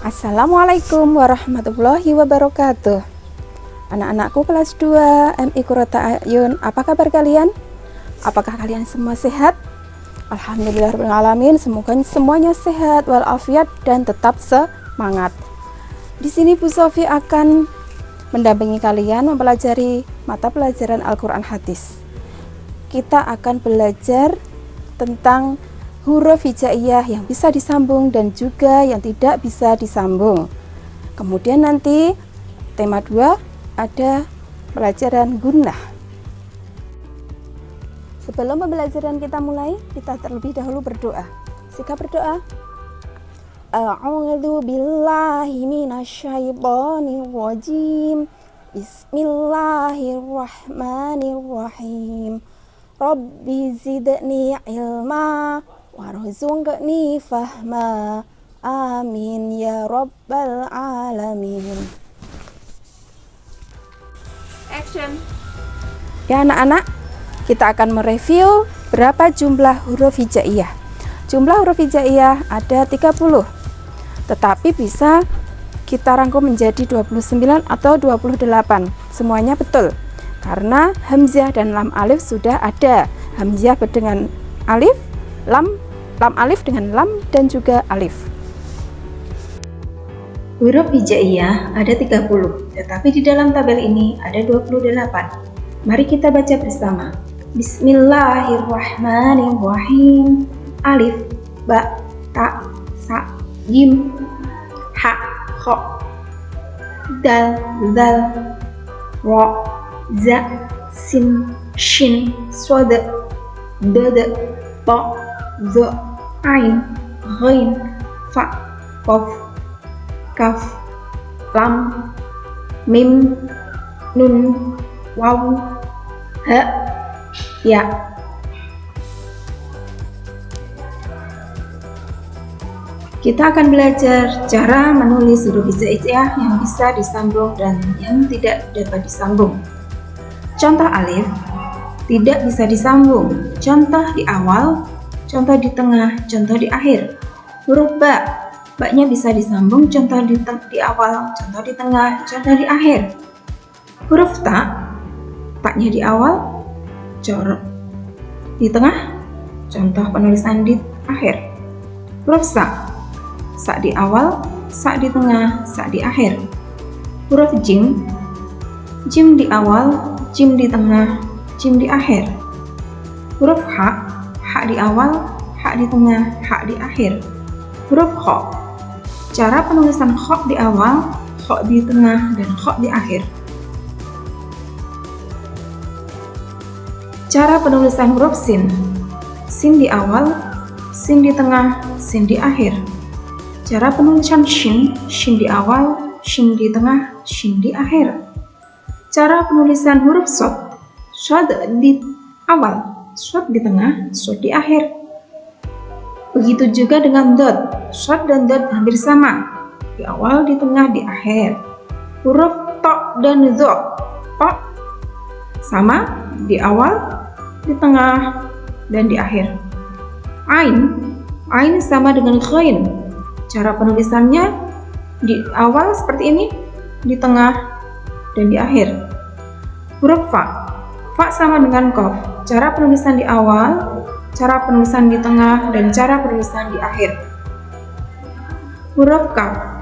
Assalamualaikum warahmatullahi wabarakatuh. Anak-anakku kelas 2 MI Qurrata A'yun, apa kabar kalian? Apakah kalian semua sehat? Alhamdulillahirrahmanirrahim, semoga semuanya sehat walafiat dan tetap semangat. Di sini Bu Sofi akan mendampingi kalian mempelajari mata pelajaran Al-Quran Hadis. Kita akan belajar tentang huruf hijaiyah yang bisa disambung dan juga yang tidak bisa disambung. Kemudian nanti tema 2 ada pelajaran gunnah. Sebelum pembelajaran kita mulai, kita terlebih dahulu berdoa. Sikap berdoa. A'udzu billahi minasyaitonir rajim. Bismillahirrahmanirrahim. Rabbi zidni ilma warzuqni fahma. Amin ya rabbal alamin. Action. Ya anak-anak, kita akan mereview berapa jumlah huruf hijaiyah. Jumlah huruf hijaiyah ada 30, tetapi bisa kita rangkum menjadi 29 atau 28. Semuanya betul, karena hamzah dan lam alif sudah ada. Hamzah dengan alif, lam alif dengan lam dan juga alif. Huruf hijaiyah ada 30, tetapi di dalam tabel ini ada 28. Mari kita baca bersama. Bismillahirrahmanirrahim. Alif, ba, ta, sa, jim, ha, kho, dal, zal, ro, za, sin, shin, swad, dad, ta, za, ain, ghain, fa, qaf, kaf, lam, mim, nun, waw, ha, ya. Kita akan belajar cara menulis huruf hijaiyah yang bisa disambung dan yang tidak dapat disambung. Contoh alif tidak bisa disambung. Contoh di awal, contoh di tengah, contoh di akhir. Huruf ba, ba-nya bisa disambung. Contoh di awal, contoh di tengah, contoh di akhir. Huruf ta, ta-nya di awal, contoh di tengah, contoh penulisan di akhir. Huruf sa, sa di awal, sa di tengah, sa di akhir. Huruf jim, jim di awal, jim di tengah, jim di akhir. Huruf ha, ha di awal, ha di tengah, ha di akhir. Huruf kho, cara penulisan kho di awal, kho di tengah, dan kho di akhir. Cara penulisan huruf sin, sin di awal, sin di tengah, sin di akhir. Cara penulisan shin, shin di awal, shin di tengah, shin di akhir. Cara penulisan huruf shad, shad di awal, shad di tengah, shad di akhir. Begitu juga dengan dot, shad dan dot hampir sama, di awal, di tengah, di akhir. Huruf to dan zo, to sama, di awal, di tengah, dan di akhir. Ain, ain sama dengan ghain. Cara penulisannya di awal seperti ini, di tengah, dan di akhir. Huruf fa, fa sama dengan qaf. Cara penulisan di awal, cara penulisan di tengah, dan cara penulisan di akhir. Huruf kaf,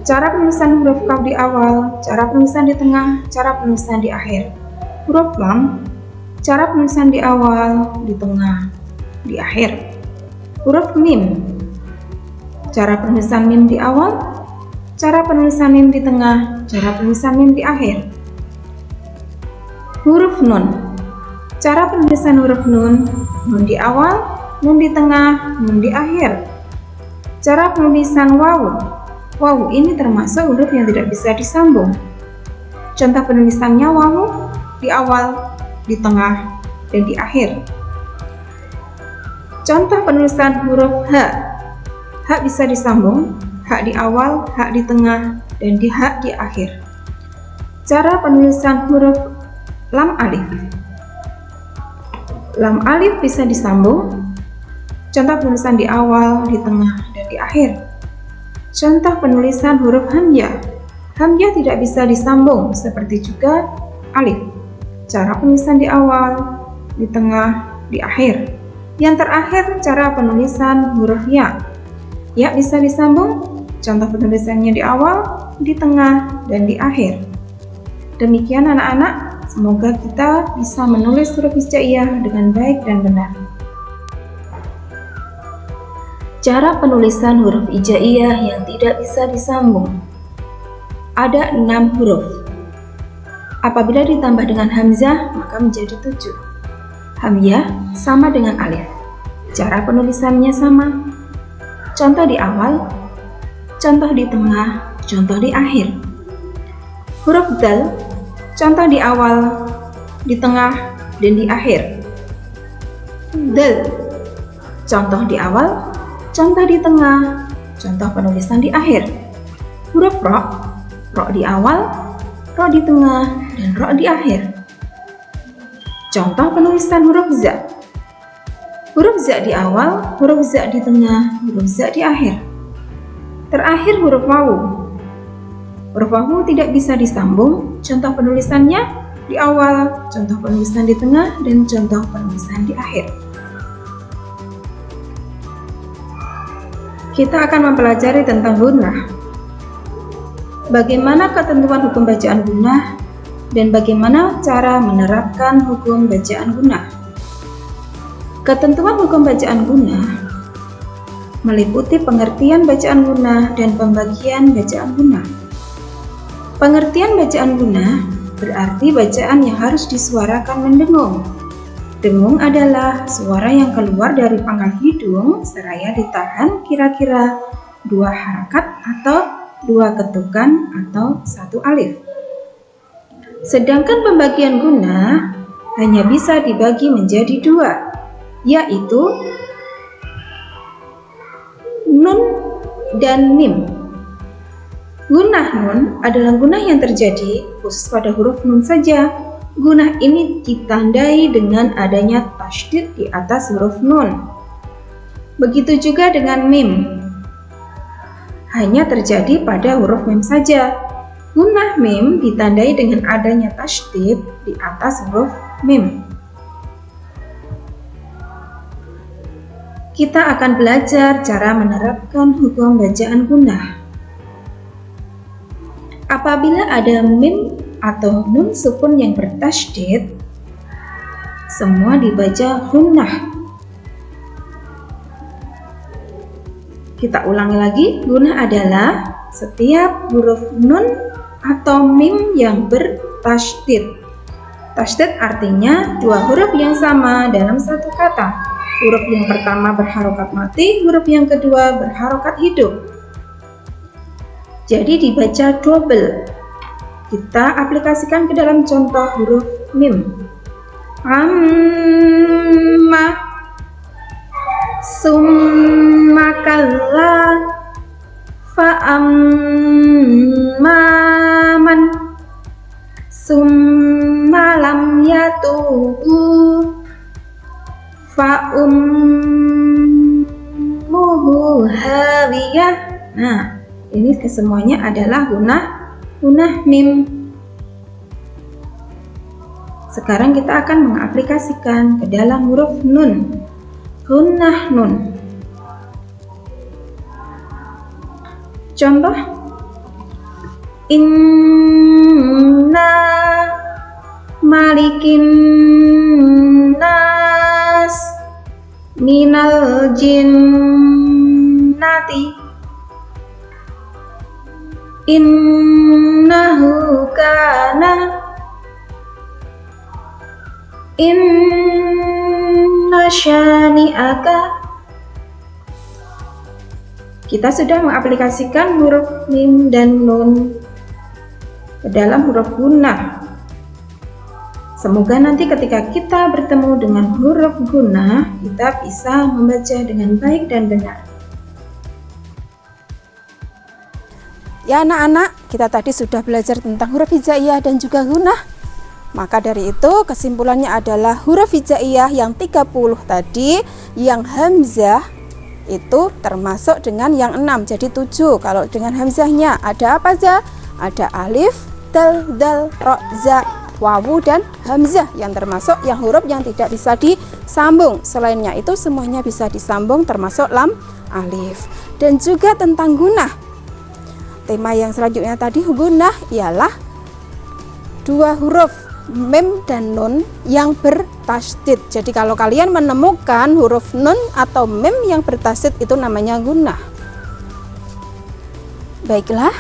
cara penulisan huruf kaf di awal, cara penulisan di tengah, cara penulisan di akhir. Huruf lam, cara penulisan di awal, di tengah, di akhir. Huruf mim, cara penulisan mim di awal, cara penulisan mim di tengah, cara penulisan mim di akhir. Huruf nun, cara penulisan huruf nun, nun di awal, nun di tengah, nun di akhir. Cara penulisan waw, waw ini termasuk huruf yang tidak bisa disambung. Contoh penulisannya waw di awal, di tengah, dan di akhir. Contoh penulisan huruf ha, ha bisa disambung, ha di awal, ha di tengah, dan di ha di akhir. Cara penulisan huruf lam alif, lam alif bisa disambung. Contoh penulisan di awal, di tengah, dan di akhir. Contoh penulisan huruf hamzah. Hamzah tidak bisa disambung, seperti juga alif. Cara penulisan di awal, di tengah, di akhir. Yang terakhir, cara penulisan huruf ya. Ya bisa disambung, contoh penulisannya di awal, di tengah, dan di akhir. Demikian anak-anak, semoga kita bisa menulis huruf hijaiyah dengan baik dan benar. Cara penulisan huruf hijaiyah yang tidak bisa disambung. Ada 6 huruf. Apabila ditambah dengan hamzah, maka menjadi 7. Hamzah sama dengan alif. Cara penulisannya sama. Contoh di awal, contoh di tengah, contoh di akhir. Huruf dal, contoh di awal, di tengah, dan di akhir. Dal, contoh di awal, contoh di tengah, contoh penulisan di akhir. Huruf ro, ro di awal, ro di tengah, dan ro di akhir. Contoh penulisan huruf za. Huruf za di awal, huruf za di tengah, huruf za di akhir. Terakhir huruf wawu. Huruf wawu tidak bisa disambung, contoh penulisannya di awal, contoh penulisan di tengah, dan contoh penulisan di akhir. Kita akan mempelajari tentang gunnah. Bagaimana ketentuan hukum bacaan gunnah dan bagaimana cara menerapkan hukum bacaan gunnah. Ketentuan hukum bacaan gunnah meliputi pengertian bacaan gunnah dan pembagian bacaan gunnah. Pengertian bacaan gunnah berarti bacaan yang harus disuarakan mendengung. Dengung adalah suara yang keluar dari pangkal hidung seraya ditahan kira-kira 2 harakat atau 2 ketukan atau 1 alif. Sedangkan pembagian gunnah hanya bisa dibagi menjadi 2, yaitu nun dan mim. Gunnah nun adalah gunnah yang terjadi khusus pada huruf nun saja. Gunnah ini ditandai dengan adanya tasydid di atas huruf nun. Begitu juga dengan mim. Hanya terjadi pada huruf mim saja. Gunnah mim ditandai dengan adanya tasydid di atas huruf mim. Kita akan belajar cara menerapkan hukum bacaan gunnah. Apabila ada mim atau nun sukun yang bertasydid, semua dibaca gunnah. Kita ulangi lagi, gunnah adalah setiap huruf nun atau mim yang bertasydid. Tasydid artinya 2 huruf yang sama dalam satu kata. Huruf yang pertama berharokat mati, huruf yang kedua berharokat hidup. Jadi dibaca double. Kita aplikasikan ke dalam contoh huruf mim. Amma, summa kalla, fa'amman, summa lam yatubu, fa'ummuhu hawiyah. Nah, ini kesemuanya adalah gunnah mim. Sekarang kita akan mengaplikasikan ke dalam huruf nun. Gunnah nun. Contoh, inna malikin nas minal jinnati innahu kana inna syani'aka. Kita sudah mengaplikasikan huruf mim dan nun ke dalam huruf gunnah. Semoga nanti ketika kita bertemu dengan huruf gunnah, kita bisa membaca dengan baik dan benar. Ya anak-anak, kita tadi sudah belajar tentang huruf hijaiyah dan juga gunnah. Maka dari itu kesimpulannya adalah huruf hijaiyah yang 30 tadi, yang hamzah itu termasuk dengan yang 6, jadi 7. Kalau dengan hamzahnya ada apa aja? Ada alif, dal, ro, za, wawu, dan hamzah yang termasuk yang huruf yang tidak bisa disambung. Selainnya itu semuanya bisa disambung termasuk lam, alif. Dan juga tentang gunah. Tema yang selanjutnya tadi gunah ialah 2 huruf mim dan nun yang bertasydid. Jadi kalau kalian menemukan huruf nun atau mim yang bertasydid itu namanya gunah. Baiklah,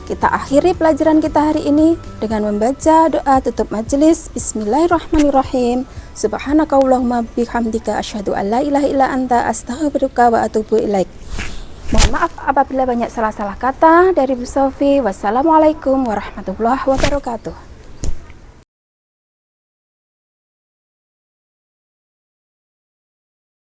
kita akhiri pelajaran kita hari ini dengan membaca doa tutup majelis. Bismillahirrahmanirrahim. Subhanakallahumma bihamdika asyhadu an la ilaha illa anta astaghfiruka wa atubu ilaik. Mohon maaf apabila banyak salah-salah kata dari Bu Sofi. Wassalamualaikum warahmatullahi wabarakatuh.